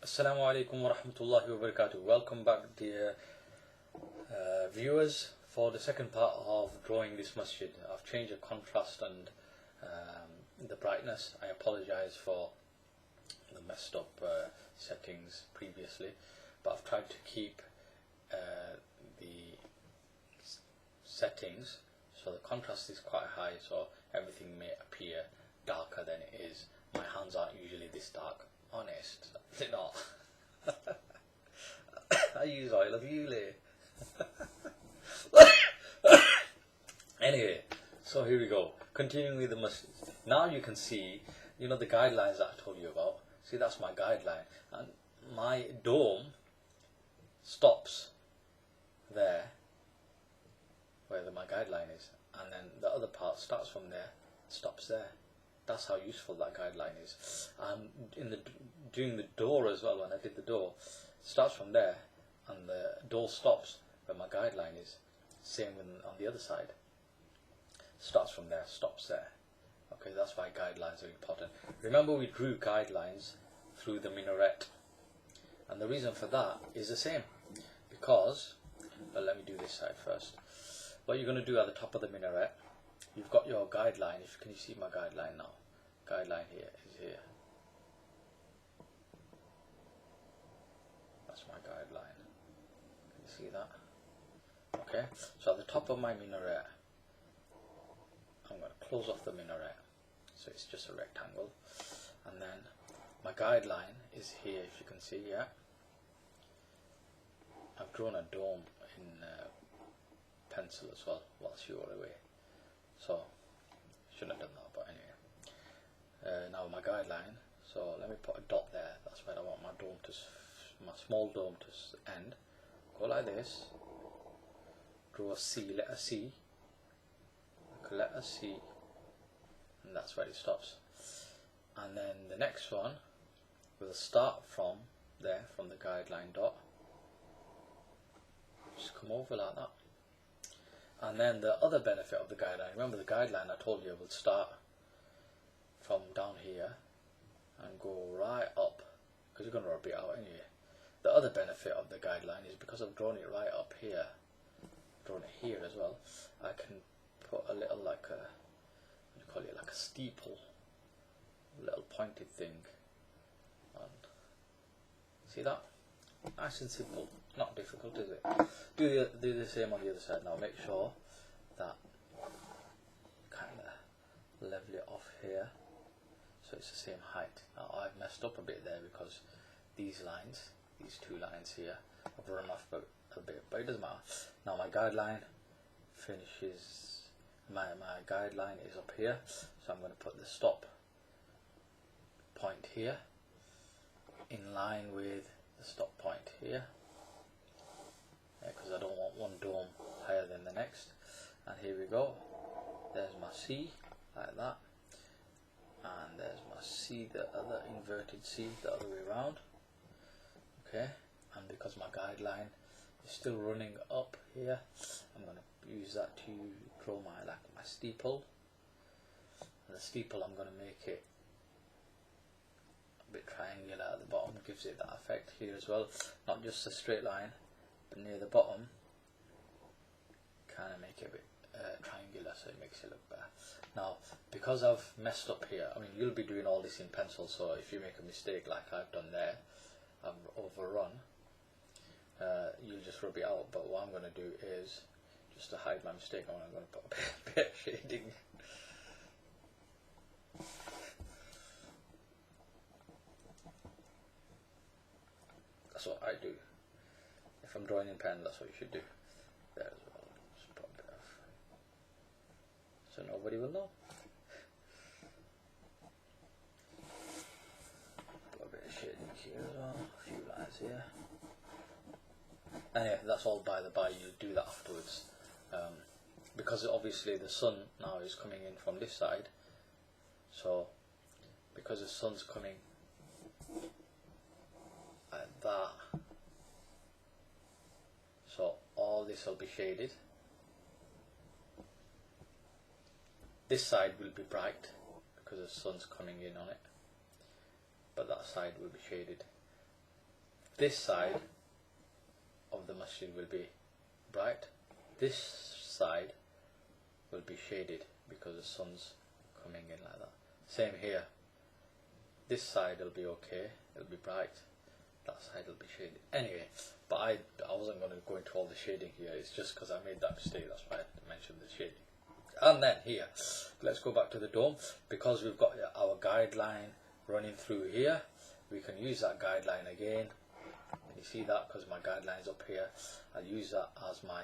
Assalamu alaikum wa rahmatullahi wa barakatuh. Welcome back, dear viewers, for the second part of drawing this masjid. I've changed the contrast and the brightness. I apologize for the messed up settings previously, but I've tried to keep the settings so the contrast is quite high, so everything may appear darker than it is. My hands aren't usually this dark. Honest, they're not. I use oil of Yule. Anyway, so here we go. Continuing with the masjid. Now you can see, the guidelines that I told you about. See, that's my guideline. And my dome stops there, where my guideline is. And then the other part starts from there, stops there. That's how useful that guideline is. And doing the door as well, when I did the door, starts from there and the door stops where my guideline is. Same on the other side. Starts from there, stops there. Okay, that's why guidelines are important. Remember, we drew guidelines through the minaret. And the reason for that is the same. Because, well, let me do this side first. What you're going to do at the top of the minaret, you've got your guideline. Can you see my guideline now? Guideline here is here. That's my guideline. Can you see that? Okay, so at the top of my minaret, I'm going to close off the minaret, so it's just a rectangle. And then my guideline is here, if you can see, yeah. I've drawn a dome in pencil as well, whilst you were away. So, shouldn't have done that, but anyway. Now my guideline, so let me put a dot there. That's where I want my dome my small dome to end. Go like this. Draw a C, letter C. Like a letter C, and that's where it stops. And then the next one will start from there, from the guideline dot. Just come over like that. And then the other benefit of the guideline, remember the guideline I told you will start from down here and go right up, because you're going to rub it out anyway. The other benefit of the guideline is because I've drawn it right up here, drawn it here as well, I can put a little like a, what do you call it, like a steeple, a little pointed thing. And see that? Nice and simple, not difficult, is it? Do the same on the other side now. Make sure that kind of level it off here, so it's the same height. Now I've messed up a bit there because these lines, these two lines here, I've run off a bit, but it doesn't matter. Now my guideline finishes. My guideline is up here, so I'm going to put the stop point here, in line with the stop point here, because I don't want one dome higher than the next. And here we go, there's my C, like that, and there's my C, the other inverted C, the other way around. Okay, and because my guideline is still running up here, I'm going to use that to draw my steeple. And the steeple, I'm going to make it a bit triangular at the bottom, gives it that effect here as well. Not just a straight line, but near the bottom, kind of make it a bit triangular, so it makes it look better. Now, because I've messed up here, I mean, you'll be doing all this in pencil, so if you make a mistake like I've done there, I've overrun, you'll just rub it out. But what I'm going to do is, just to hide my mistake, I'm going to put a bit of shading. That's what I do. If I'm drawing in pen, that's what you should do. There as well. Just put a bit of, so nobody will know. Put a bit of shading here as well. A few lines here. Anyway, that's all by the by. You do that afterwards. Because obviously the sun now is coming in from this side. So, because the sun's coming like that, so all this will be shaded. This side will be bright because the sun's coming in on it, but that side will be shaded. this side of the masjid will be bright, this side will be shaded because the sun's coming in like that. Same here, this side will be okay, it'll be bright, that side will be shaded. Anyway, but I wasn't going to go into all the shading here, it's just because I made that mistake, that's why I mentioned the shading. And then here, let's go back to the dome. Because we've got our guideline running through here, we can use that guideline again. You see that, because my guideline's up here, I'll use that as my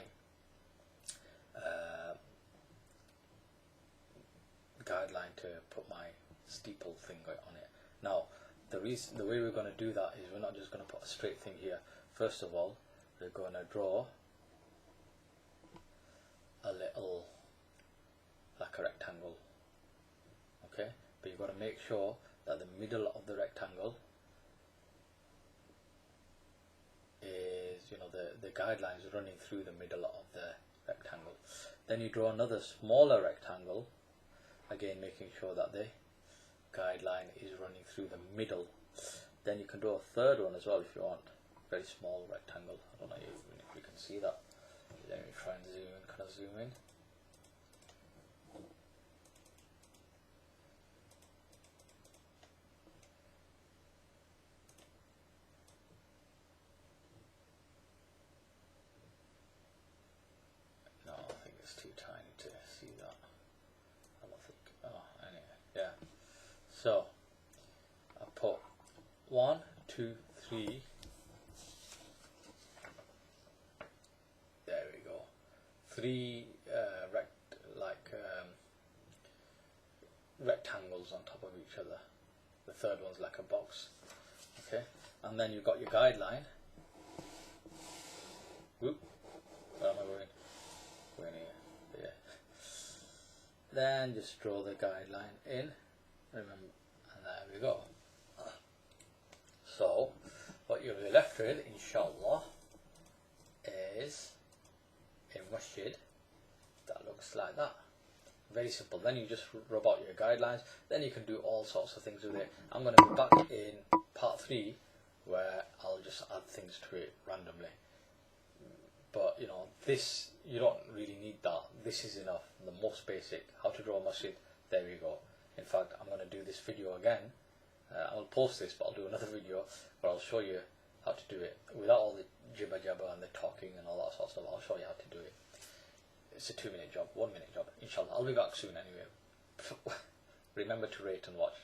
guideline to put my steeple thing on it. Now, the way we're going to do that is we're not just going to put a straight thing here. First of all, we're going to draw a little, like a rectangle, okay? But you've got to make sure that the middle of the rectangle is, you know, the guidelines running through the middle of the rectangle. Then you draw another smaller rectangle, again making sure that the guideline is running through the middle. Then you can draw a third one as well if you want, very small rectangle. I don't know if you can see that. Let me try and zoom in. Can I zoom in? No, I think it's too tiny to see that. I don't think. Oh, anyway, yeah. So I put 1, 2, 3. There we go. 3 rectangles on top of each other. The third one's like a box. Okay, and then you've got your guideline. Whoop. Where am I going? Going here. Yeah. Then just draw the guideline in. Remember, and there we go. So, what you'll be left with, inshallah, is a masjid that looks like that. Very simple. Then you just rub out your guidelines. Then you can do all sorts of things with it. I'm going to be back in part 3 where I'll just add things to it randomly. But you know, this, you don't really need that. This is enough. The most basic, how to draw a masjid. There we go. In fact, I'm going to do this video again. I'll post this, but I'll do another video where I'll show you how to do it without all the jibber jabber and the talking and all that sort of stuff. I'll show you how to do it. It's a 2-minute job, 1-minute job. Inshallah, I'll be back soon anyway. Remember to rate and watch.